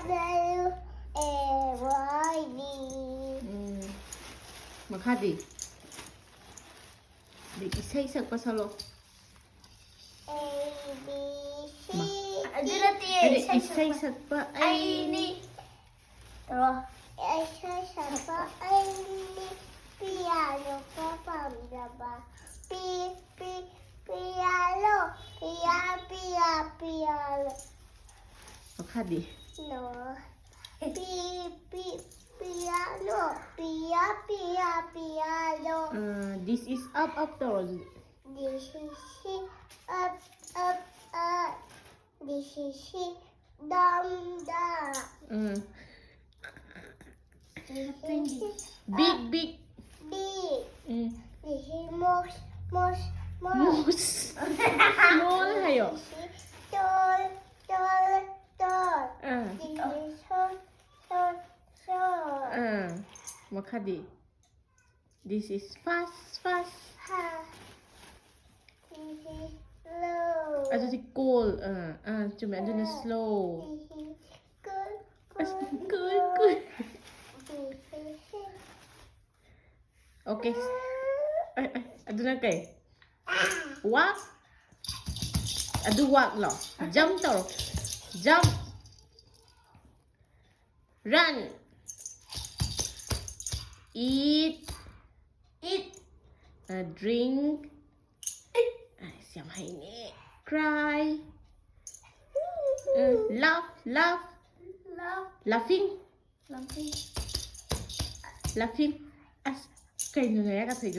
W A Y D. Makadi. Di isa-isa pa sa lo. A B C. Adi isa-isa pa ay ni. Isa-isa pa ay ni. Piano pa pamdaba. Piano. Piano. Makadi. No. Piano. Piano. This is up down. This is up. This is down. This is Big. big. This is mouse. Moose. Small hayo. Tall. Ah. This is short. Makadi. This is fast. Ha. This is slow. Ato si cool. Cuma ato na slow. This is good. Cool. This is Okay. Ay, ato na kay. Walk. Ato walk lo. Jump to. Jump. Run. Eat. Drink. Ay, siyam hay ni. Cry. Laugh. Laughing. As kay nung nga ka sa